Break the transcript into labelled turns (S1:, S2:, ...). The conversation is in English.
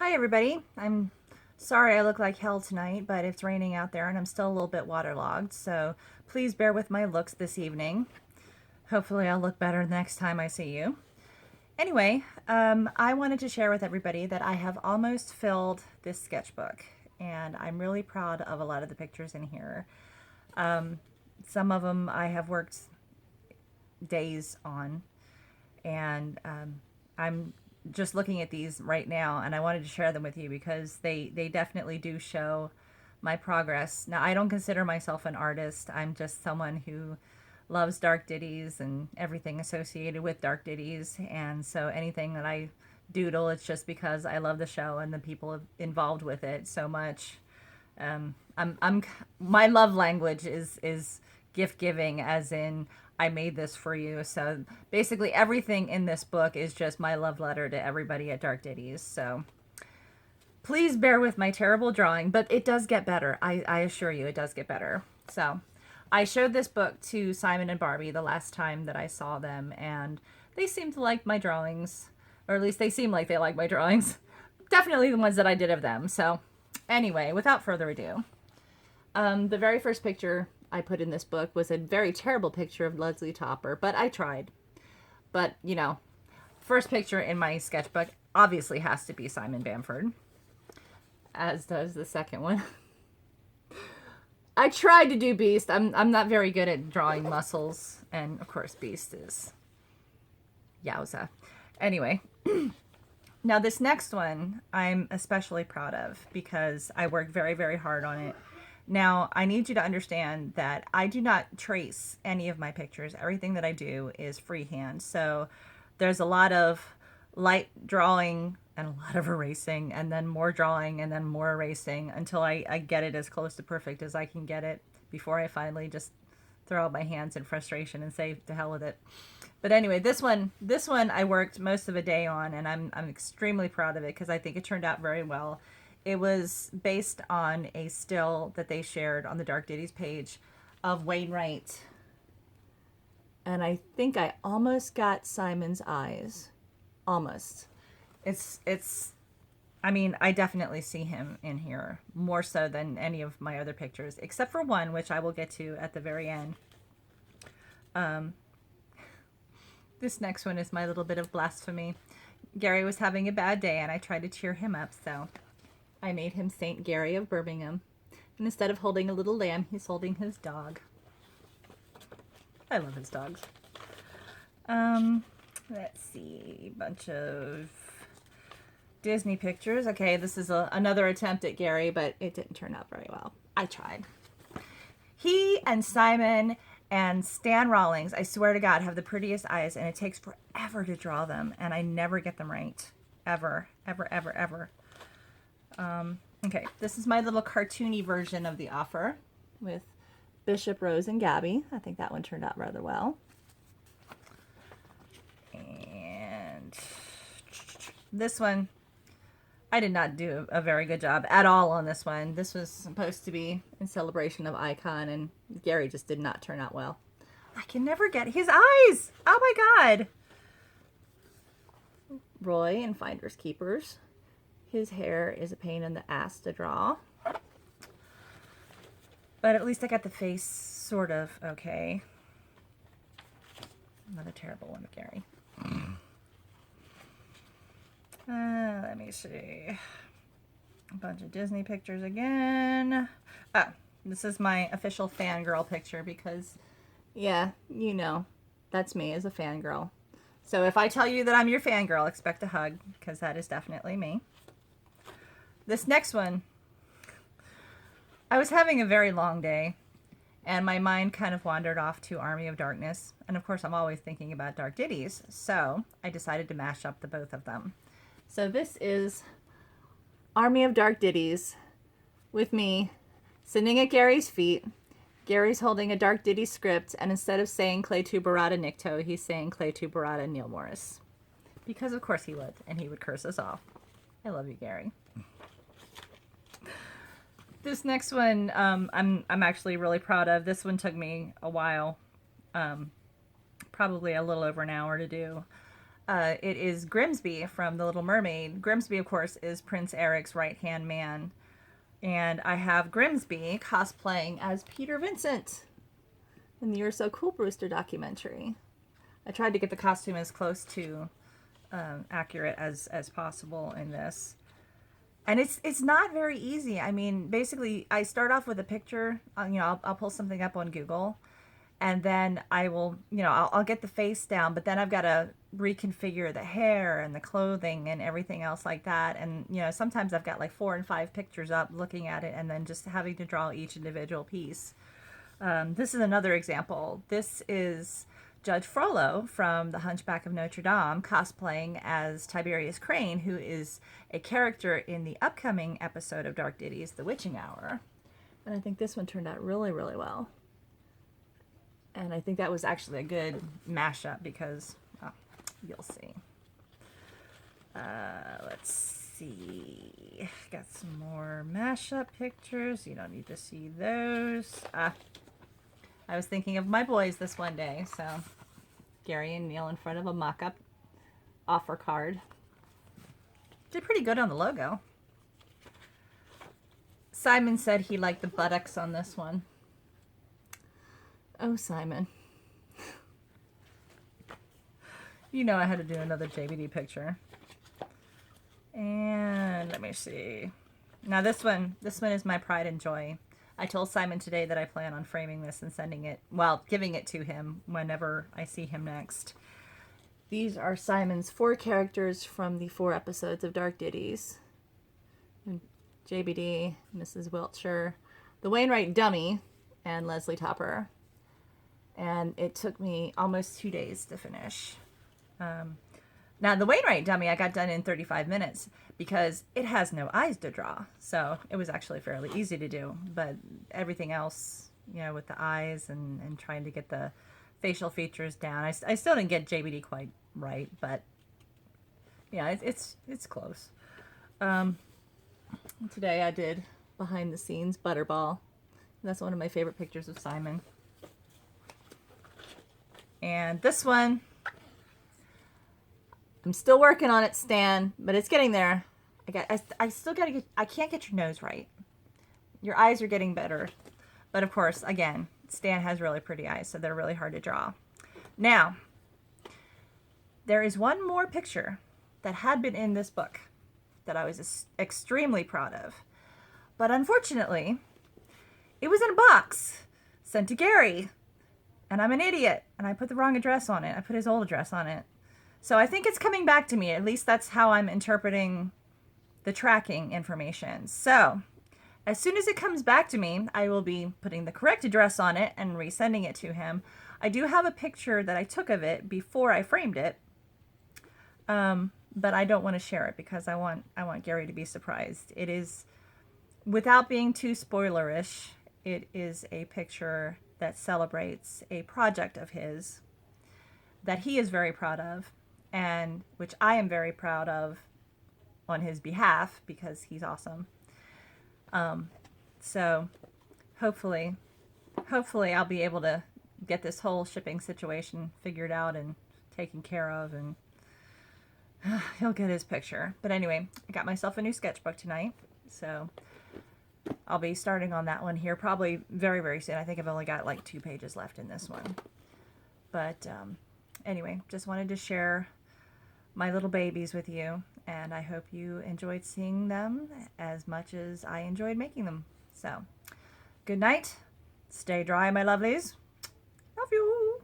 S1: Hi everybody. I'm sorry I look like hell tonight, but it's raining out there and I'm still a little bit waterlogged, so please bear with my looks this evening. Hopefully I'll look better next time I see you. Anyway, I wanted to share with everybody that I have almost filled this sketchbook, and I'm really proud of a lot of the pictures in here. Some of them I have worked days on, and I'm just looking at these right now, and I wanted to share them with you because they definitely do show my progress. Now, I don't consider myself an artist. I'm just someone who loves dark ditties and everything associated with dark ditties, and so anything that I doodle, it's just because I love the show and the people involved with it so much. I'm my love language is gift giving, as in I made this for you. So basically everything in this book is just my love letter to everybody at Dark Ditties. So please bear with my terrible drawing, but it does get better. I assure you it does get better. So I showed this book to Simon and Barbie the last time that I saw them, and they seemed to like my drawings, or at least they seem like they like my drawings. Definitely the ones that I did of them. So anyway, without further ado, the very first picture I put in this book was a very terrible picture of Leslie Topper, but I tried. But, you know, first picture in my sketchbook obviously has to be Simon Bamford, as does the second one. I tried to do Beast. I'm not very good at drawing muscles, and of course Beast is yowza. Anyway, now this next one I'm especially proud of because I worked very, very hard on it. Now, I need you to understand that I do not trace any of my pictures. Everything that I do is freehand. So there's a lot of light drawing and a lot of erasing, and then more drawing and then more erasing until I get it as close to perfect as I can get it before I finally just throw up my hands in frustration and say to hell with it. But anyway, this one I worked most of a day on, and I'm extremely proud of it because I think it turned out very well. It was based on a still that they shared on the Dark Ditties page of Wainwright. And I think I almost got Simon's eyes. Almost. It's I mean, I definitely see him in here more so than any of my other pictures, except for one, which I will get to at the very end. This next one is my little bit of blasphemy. Gary was having a bad day and I tried to cheer him up, so I made him Saint Gary of Birmingham. And instead of holding a little lamb, he's holding his dog. I love his dogs. Let's see. Bunch of Disney pictures. Okay, this is another attempt at Gary, but it didn't turn out very well. I tried. He and Simon and Stan Rawlings, I swear to God, have the prettiest eyes, and it takes forever to draw them, and I never get them right. Ever, ever, ever, ever. Okay, this is my little cartoony version of the offer with Bishop, Rose, and Gabby. I think that one turned out rather well. And this one, I did not do a very good job at all on this one. This was supposed to be in celebration of Icon, and Gary just did not turn out well. I can never get his eyes. Oh my God. Roy and Finders Keepers. His hair is a pain in the ass to draw. But at least I got the face sort of okay. Another terrible one, Gary. Let me see. A bunch of Disney pictures again. Oh, this is my official fangirl picture because, yeah, you know, that's me as a fangirl. So if I tell you that I'm your fangirl, expect a hug because that is definitely me. This next one, I was having a very long day and my mind kind of wandered off to Army of Darkness. And of course, I'm always thinking about Dark Ditties. So I decided to mash up the both of them. So this is Army of Dark Ditties with me sitting at Gary's feet. Gary's holding a Dark Ditty script, and instead of saying Clay to Barada Nikto, he's saying Clay to Barada Neil Morris. Because of course he would, and he would curse us off. I love you, Gary. This next one, I'm actually really proud of. This one took me a while, probably a little over an hour to do. It is Grimsby from The Little Mermaid. Grimsby, of course, is Prince Eric's right-hand man. And I have Grimsby cosplaying as Peter Vincent in the You're So Cool Brewster documentary. I tried to get the costume as close to accurate as possible in this. And it's not very easy. I mean, basically, I start off with a picture. I'll pull something up on Google, and then I will, I'll get the face down, but then I've got to reconfigure the hair and the clothing and everything else like that. And, sometimes I've got like 4 and 5 pictures up looking at it and then just having to draw each individual piece. This is another example. This is Judge Frollo from The Hunchback of Notre Dame cosplaying as Tiberius Crane, who is a character in the upcoming episode of Dark Ditties, The Witching Hour. And I think this one turned out really, really well. And I think that was actually a good mashup because, well, you'll see. Let's see. Got some more mashup pictures. You don't need to see those. I was thinking of my boys this one day, so Gary and Neil in front of a mock-up offer card. Did pretty good on the logo. Simon said he liked the buttocks on this one. Oh, Simon. You know I had to do another JBD picture. And let me see. Now this one is my pride and joy. I told Simon today that I plan on framing this and giving it to him whenever I see him next. These are Simon's 4 characters from the 4 episodes of Dark Ditties. JBD, Mrs. Wiltshire, the Wainwright Dummy, and Leslie Topper. And it took me almost 2 days to finish. Now, the Wainwright Dummy I got done in 35 minutes because it has no eyes to draw. So it was actually fairly easy to do. But everything else, with the eyes and trying to get the facial features down, I still didn't get JBD quite right. But, yeah, it's close. Today I did behind the scenes Butterball. That's one of my favorite pictures of Simon. And this one, I'm still working on it, Stan, but it's getting there. I still gotta get, I can't get your nose right. Your eyes are getting better. But of course, again, Stan has really pretty eyes, so they're really hard to draw. Now, there is one more picture that had been in this book that I was extremely proud of. But unfortunately, it was in a box sent to Gary. And I'm an idiot, and I put the wrong address on it. I put his old address on it. So I think it's coming back to me. At least that's how I'm interpreting the tracking information. So as soon as it comes back to me, I will be putting the correct address on it and resending it to him. I do have a picture that I took of it before I framed it, but I don't want to share it because I want Gary to be surprised. It is, without being too spoilerish, it is a picture that celebrates a project of his that he is very proud of, and which I am very proud of on his behalf because he's awesome. So hopefully I'll be able to get this whole shipping situation figured out and taken care of, and he'll get his picture. But anyway, I got myself a new sketchbook tonight, so I'll be starting on that one here probably very, very soon. I think I've only got like 2 pages left in this one. But anyway, just wanted to share my little babies with you, and I hope you enjoyed seeing them as much as I enjoyed making them. So, good night. Stay dry, my lovelies. Love you.